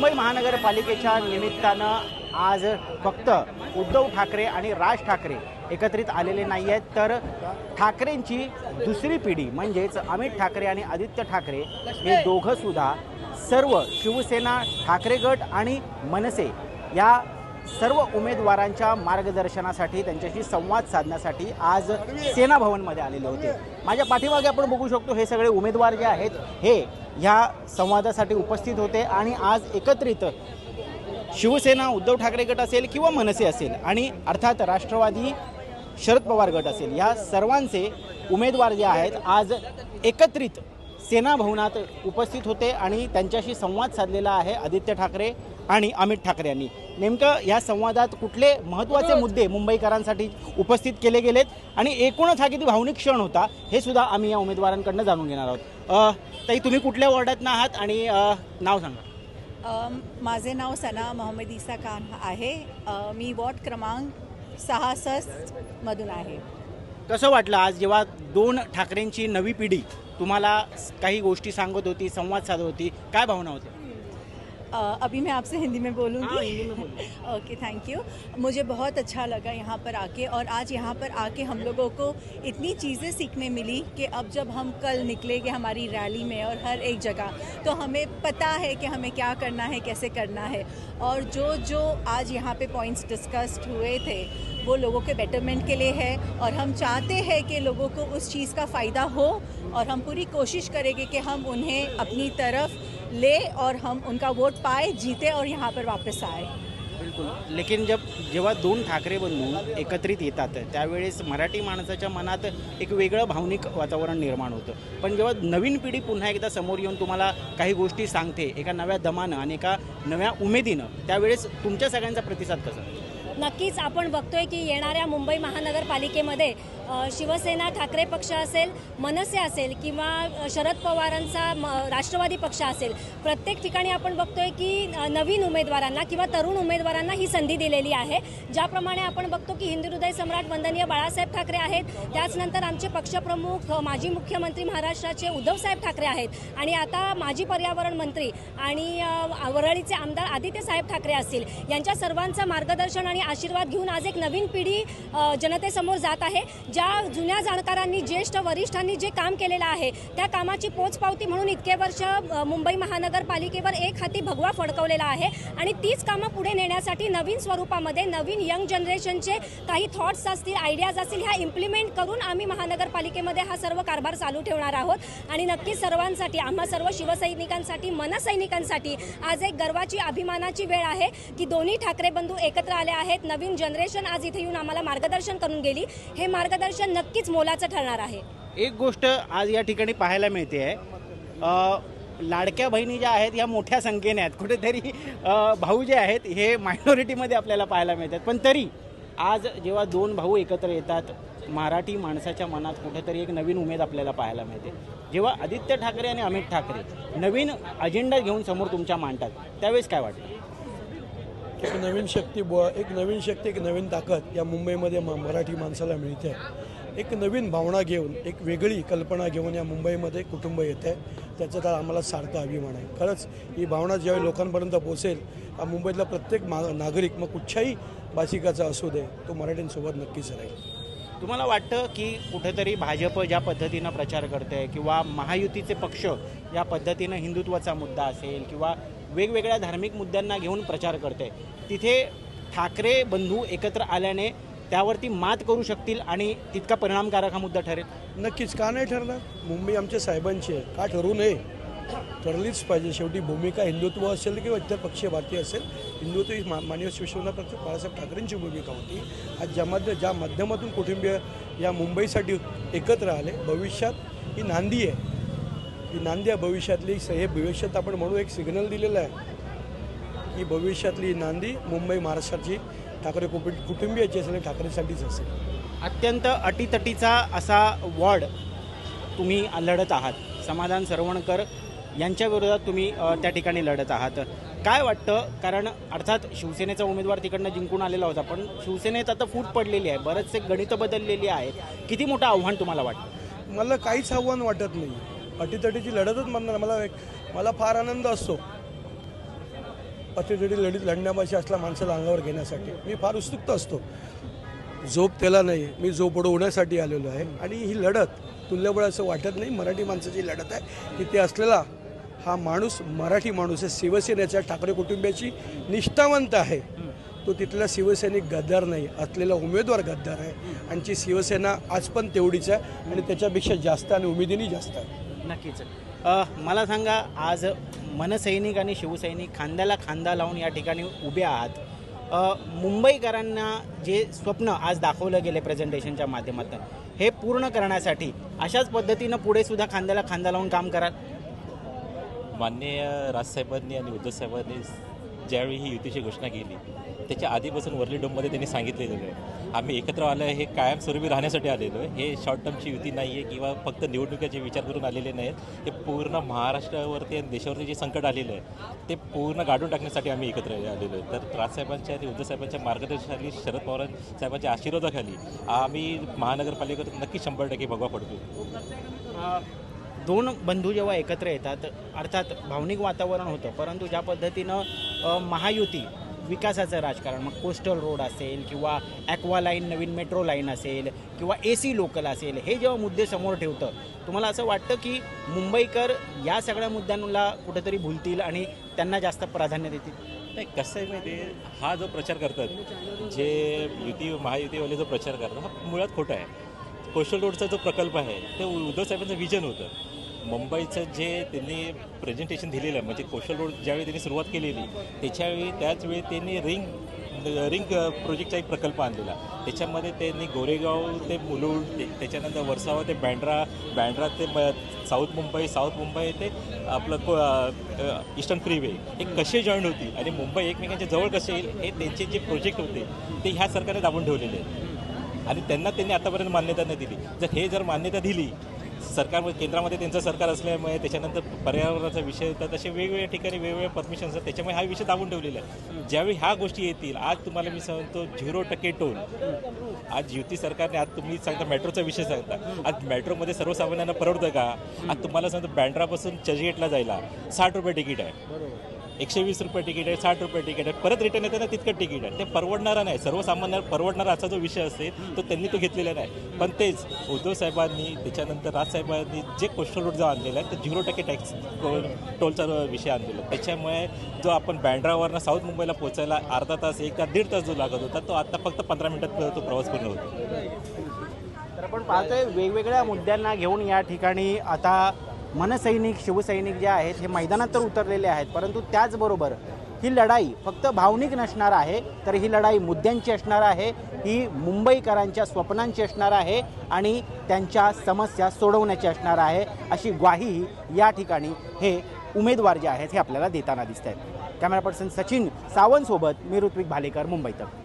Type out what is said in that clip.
मुंबई महानगरपालिकेच्या निमित्तानं आज फक्त उद्धव ठाकरे आणि राज ठाकरे एकत्रित आलेले नाही आहेत, तर ठाकरेंची दुसरी पिढी म्हणजेच अमित ठाकरे आणि आदित्य ठाकरे हे दोघंसुद्धा सर्व शिवसेना, ठाकरे गट आणि मनसे या सर्व उमेदवारांच्या मार्गदर्शनासाठी, त्यांच्याशी संवाद साधण्यासाठी आज सेना भवनमध्ये आलेले होते। माझ्या पाठीमागे आपण बघू शकतो हे सगळे उमेदवार जे आहेत हे ह्या संवादासाठी उपस्थित होते आणि आज एकत्रित शिवसेना, उद्धव ठाकरे गट असेल किंवा मनसे असेल आणि अर्थात राष्ट्रवादी शरद पवार गट असेल, या सर्वांचे उमेदवार जे आहेत आज एकत्रित सेना भवनात उपस्थित होते आणि त्यांच्याशी संवाद साधलेला आहे आदित्य ठाकरे आणि अमित ठाकरे यांनी। नेमकं या संवादात कुठले महत्त्वाचे मुद्दे मुंबईकरांसाठी उपस्थित केले गेलेत आणि एकूणच हा किती भावनिक क्षण होता हे सुद्धा आम्ही या उमेदवारांकडून जाणून घेणार आहोत। ताई, तुम्ही कुठल्या वॉर्डातनं आहात आणि नाव सांगा। माझे नाव सना मोहम्मद ईसा खान आहे। मी वॉर्ड क्रमांक 66 मधून आहे। कसं वाटलं आज जेव्हा दोन ठाकरेंची नवी पिढी तुम्हाला काही गोष्टी सांगत होती, संवाद साधत होती, काय भावना होती? अभी मैं आपसे हिंदी में बोलूँगी। हाँ, हिंदी में बोलिए। Okay, thank you. मुझे बहुत अच्छा लगा यहाँ पर आके, और आज यहाँ पर आके हम लोगों को इतनी चीज़ें सीखने मिली कि अब जब हम कल निकलेंगे हमारी रैली में और हर एक जगह, तो हमें पता है कि हमें क्या करना है, कैसे करना है। और जो जो आज यहाँ पे पॉइंट्स डिस्कस्ड हुए थे वो लोगों के बेटरमेंट के लिए है, और हम चाहते हैं कि लोगों को उस चीज़ का फ़ायदा हो, और हम पूरी कोशिश करेंगे कि हम उन्हें अपनी तरफ ले और हम उनका वोट पाए, जीते और यहाँ पर वापस आए। बिलकुल, लेकिन जेव्हा दोन ठाकरे बंधू एकत्रित येतात त्यावेळेस मराठी माणसाच्या मनात एक वेगळं भावनिक वातावरण निर्माण होतं। पण जेव्हा नवीन पिढी पुन्हा एकदा समोर येऊन तुम्हाला काही गोष्टी सांगते एका नव्या दमानं आणि एका नव्या उमेदीनं, त्यावेळेस तुमच्या सगळ्यांचा प्रतिसाद कसा? नक्कीच आपण बघतोय की येणाऱ्या मुंबई महानगरपालिकेमध्ये शिवसेना ठाकरे पक्ष असेल, मनसे असेल किंवा शरद पवारांचा राष्ट्रवादी पक्ष असेल, प्रत्येक ठिकाणी आपण बघतोय की नवीन उमेदवारांना किंवा तरुण उमेदवारांना ही संधी दिलेली आहे। ज्याप्रमाणे आपण बघतो की हिंदू हृदय सम्राट वंदनीय बाळासाहेब ठाकरे आहेत, त्याचनंतर आमचे पक्षप्रमुख माजी मुख्यमंत्री महाराष्ट्राचे उद्धवसाहेब ठाकरे आहेत आणि आता माजी पर्यावरण मंत्री आणि वरळीचे आमदार आदित्यसाहेब ठाकरे असतील, यांच्या सर्वांचं मार्गदर्शन आणि आशीर्वाद घेऊन आज एक नवीन पिढी जनतेसमोर जात आहे। ज्या जुन्या जाणकारांनी, ज्येष्ठ वरिष्ठांनी जे काम केलेलं आहे त्या कामाची पोचपावती म्हणून इतके वर्ष मुंबई महानगरपालिकेवर एक हाती भगवा फडकवलेला आहे आणि तीच कामं पुढे नेण्यासाठी नवीन स्वरूपामध्ये नवीन यंग जनरेशनचे काही थॉट्स असतील, आयडियाज असतील, ह्या इम्प्लिमेंट करून आम्ही महानगरपालिकेमध्ये हा सर्व कारभार चालू ठेवणार आहोत। आणि नक्कीच सर्वांसाठी, आम्हा सर्व शिवसैनिकांसाठी, मनसैनिकांसाठी आज एक गर्वाची, अभिमानाची वेळ आहे की दोन्ही ठाकरे बंधू एकत्र आले आहेत। नवीन जनरेशन आज इथे येऊन आम्हाला मार्गदर्शन करून गेली, हे मार्गदर्शन नक्कीच मोलाचं ठरणार आहे। एक गोष्ट आज या ठिकाणी पाहायला मिळते आहे, लाडक्या बहिणी ज्या आहेत या मोठ्या संख्येने आहेत, कुठेतरी भाऊ जे आहेत हे मायनॉरिटीमध्ये आपल्याला पाहायला मिळतात, पण तरी आज जेव्हा दोन भाऊ एकत्र येतात मराठी माणसाच्या मनात कुठेतरी एक नवीन उमेद आपल्याला पाहायला मिळते। जेव्हा आदित्य ठाकरे आणि अमित ठाकरे नवीन अजेंडा घेऊन समोर तुमच्या मांडतात त्यावेळेस काय वाटतं? एक नवीन शक्ती, एक नवीन ताकद या मुंबईमध्ये मराठी माणसाला मिळते। एक नवीन भावना घेऊन, एक वेगळी कल्पना घेऊन या मुंबईमध्ये कुटुंब येते, त्याचा तर आम्हाला सार्थ अभिमान आहे। खरंच ही भावना ज्यावेळी लोकांपर्यंत पोहोचेल, मुंबईतला प्रत्येक नागरिक, मग कुठच्याही भाषिकाचा असू दे, तो मराठींसोबत नक्कीच राहील। तुम्हाला वाटतं की कुठेतरी भाजप ज्या पद्धतीनं प्रचार करते किंवा महायुतीचे पक्ष या पद्धतीनं हिंदुत्वाचा मुद्दा असेल किंवा वेगवेगळ्या धार्मिक मुद्द्यांना घेऊन प्रचार करते, तिथे ठाकरे बंधू एकत्र आल्याने त्यावरती मात करू शकतील आणि तितका परिणामकारक हा मुद्दा ठरेल? नक्कीच, का नाही ठरणार? मुंबई आमच्या साहेबांची आहे, का ठरू नये? ठरलीच पाहिजे। शेवटी भूमिका हिंदुत्व असेल किंवा इतर पक्षीय भारतीय असेल, हिंदुत्व ही माननीय शिवसेना पक्ष बाळासाहेब ठाकरेंची भूमिका होती। आज ज्या माध्यमातून कुटुंबीय या मुंबईसाठी एकत्र आले, भविष्यात ही नांदी आहे, ही नांदी आहे भविष्यातली। हे भविष्यात आपण म्हणू एक सिग्नल दिलेला आहे की भविष्यातली नांदी मुंबई महाराष्ट्राची ठाकरे कुटुंबियाची असेल, ठाकरेसाठीच असेल। अत्यंत अटीतटीचा असा वॉर्ड तुम्ही लढत आहात, समाधान सरवणकर यांच्या विरोधात तुम्ही त्या ठिकाणी लढत आहात, काय वाटतं? कारण अर्थात शिवसेनेचा उमेदवार तिकडनं जिंकून आलेला होता, पण शिवसेनेत आता फूट पडलेली आहे, बरेचसे गणितं बदललेली आहेत, किती मोठं आव्हान तुम्हाला वाटतं? मला काहीच आव्हान वाटत नाही, अटीतटीची लढतच म्हणणार। मला फार आनंद असतो अतिथी लढण्यापाशी असला माणसाला अंगावर घेण्यासाठी मी फार उत्सुक असतो. झोप त्याला नाही, मी झोप उडवण्यासाठी आलेलो आहे. आणि ही लढत तुल्यबळ असं वाटत नाही, मराठी माणसाची लढत आहे. तिथे असलेला हा माणूस मराठी माणूस आहे, शिवसेनेच्या ठाकरे कुटुंबियाची निष्ठावंत आहे. तो तिथला शिवसैनिक गद्दार नाही, असलेला उमेदवार गद्दार आहे. आणि शिवसेना आज पण तेवढीच आहे आणि त्याच्यापेक्षा जास्त आणि उमेदीने जास्त आहे. नक्कीच. मला सांगा, आज मनसैनिक आणि शिवसैनिक खांद्याला खांदा लावून या ठिकाणी उभे आहात. मुंबईकरांना जे स्वप्न आज दाखवलं गेले प्रेझेंटेशनच्या माध्यमातून, हे पूर्ण करण्यासाठी अशाच पद्धतीनं पुढे सुद्धा खांद्याला खांदा लावून काम कराल? माननीय राजसाहेबांनी आणि उद्धवसाहेबांनी ज्यावेळी ही युतीची घोषणा केली त्याच्या आधीपासून वरली डोममध्ये त्यांनी सांगितलेलं आहे आम्ही एकत्र आलो आहे, हे कायमस्वरूपी राहण्यासाठी आलेलो आहे. हे शॉर्ट टर्मची युती नाही आहे किंवा फक्त निवडणुकीचे विचार करून आलेले नाहीत. हे पूर्ण महाराष्ट्रावरती आणि देशावरती जे संकट आलेलं आहे ते पूर्ण गाडून टाकण्यासाठी आम्ही एकत्र आलेलो आहे. तर राजसाहेबांच्या आणि उद्धवसाहेबांच्या मार्गदर्शनाखाली, शरद पवार साहेबांच्या आशीर्वादाखाली आम्ही महानगरपालिकेवर नक्की 100% भगवा पडतो. दोन बंधू जेव्हा एकत्र येतात, अर्थात भावनिक वातावरण होतं, परंतु ज्या पद्धतीनं महायुती विकासाचं राजकारण, मग कोस्टल रोड असेल किंवा ॲक्वा लाईन, नवीन मेट्रो लाईन असेल किंवा AC लोकल असेल, हे जेव्हा मुद्दे समोर ठेवतं, तुम्हाला असं वाटतं की मुंबईकर या सगळ्या मुद्द्यांना कुठेतरी भुलतील आणि त्यांना जास्त प्राधान्य देतील? नाही, कसं आहे माहिती आहे, हा जो प्रचार करतात, जे महायुतीवाले जो प्रचार करतात, हा मुळात खोटा आहे. कोस्टल रोडचा जो प्रकल्प आहे ते उद्धवसाहेबांचं विजन होतं. मुंबईचं जे त्यांनी प्रेझेंटेशन दिलेलं आहे, म्हणजे कोस्टल रोड ज्यावेळी त्यांनी सुरुवात केलेली त्याचवेळी त्यांनी रिंग प्रोजेक्टचा एक प्रकल्प आणलेला. त्याच्यामध्ये त्यांनी गोरेगाव ते मुलुंड, त्याच्यानंतर वर्सावा ते बँड्रा ते साऊथ मुंबई ते आपलं ईस्टर्न फ्रीवे हे कसे जॉईंट होतील आणि मुंबई एकमेकांच्या जवळ कसे येईल, हे त्यांचे जे प्रोजेक्ट होते ते ह्या सरकारने दाबून ठेवलेले आहेत आणि त्यांनी आतापर्यंत मान्यता नाही दिली. जर हे मान्यता दिली सरकारमध्ये, केंद्रामध्ये त्यांचं सरकार असल्यामुळे, त्याच्यानंतर पर्यावरणाचा विषय येतात, असे वेगवेगळ्या ठिकाणी वेगवेगळे परमिशन असतात, त्याच्यामुळे हा विषय दाबून ठेवलेला आहे. ज्यावेळी ह्या गोष्टी येतील, आज तुम्हाला मी सांगतो 0% टोल. आज युती सरकारने, आज तुम्ही सांगता मेट्रोचा विषय सांगता, आज मेट्रोमध्ये सर्वसामान्यांना परवडतं का? आज तुम्हाला सांगतो बँड्रापासून चर्चगेटला जायला 60 रुपये तिकीट आहे, 120 रुपये तिकीट आहे, 60 रुपये तिकीट आहे, परत रिटर्न येताना तितकं तिकीट आहे. ते परवडणारा नाही, सर्वसामान्यांना परवडणारा असा जो विषय असेल तो घेतलेला नाही. पण तेच उद्धव साहेबांनी, त्याच्यानंतर राजसाहेबांनी जे कोस्टल रोड जो आणलेला आहे ते 0% टॅक्स टोलचा विषय आणलेला. त्याच्यामुळे जो आपण बँड्रावरनं साऊथ मुंबईला पोहोचायला अर्धा तास, 1 तास, 1.5 तास जो लागत होता तो आता फक्त 15 मिनिटात तो प्रवास पूर्ण होतो. तर आपण पाहतोय वेगवेगळ्या मुद्द्यांना घेऊन या ठिकाणी आता मनसैनिक, शिवसैनिक जे आहेत हे मैदानात तर उतरलेले आहेत, परंतु त्याचबरोबर ही लढाई फक्त भावनिक नसणार आहे, तर ही लढाई मुद्द्यांची असणार आहे, ही मुंबईकरांच्या स्वप्नांची असणार आहे आणि त्यांच्या समस्या सोडवण्याची असणार आहे, अशी ग्वाही या ठिकाणी हे उमेदवार जे आहेत हे आपल्याला देताना दिसत आहेत. कॅमेरा पर्सन सचिन सावंतसोबत मी ऋत्विक भालेकर, मुंबई तक.